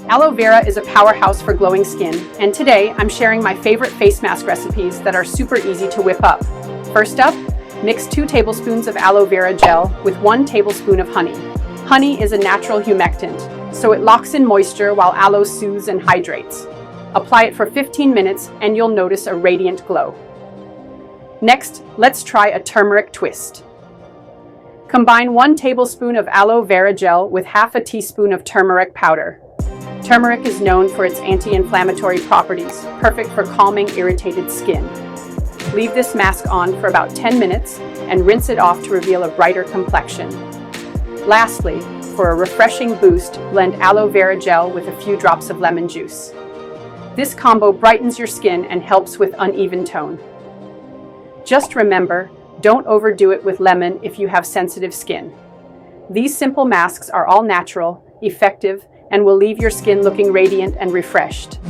Aloe vera is a powerhouse for glowing skin, and today I'm sharing my favorite face mask recipes that are super easy to whip up. First up, mix 2 tablespoons of aloe vera gel with 1 tablespoon of honey. Honey is a natural humectant, so it locks in moisture while aloe soothes and hydrates. Apply it for 15 minutes and you'll notice a radiant glow. Next, let's try a turmeric twist. Combine 1 tablespoon of aloe vera gel with half a teaspoon of turmeric powder. Turmeric is known for its anti-inflammatory properties, perfect for calming irritated skin. Leave this mask on for about 10 minutes and rinse it off to reveal a brighter complexion. Lastly, for a refreshing boost, blend aloe vera gel with a few drops of lemon juice. This combo brightens your skin and helps with uneven tone. Just remember, don't overdo it with lemon if you have sensitive skin. These simple masks are all natural, effective, and will leave your skin looking radiant and refreshed.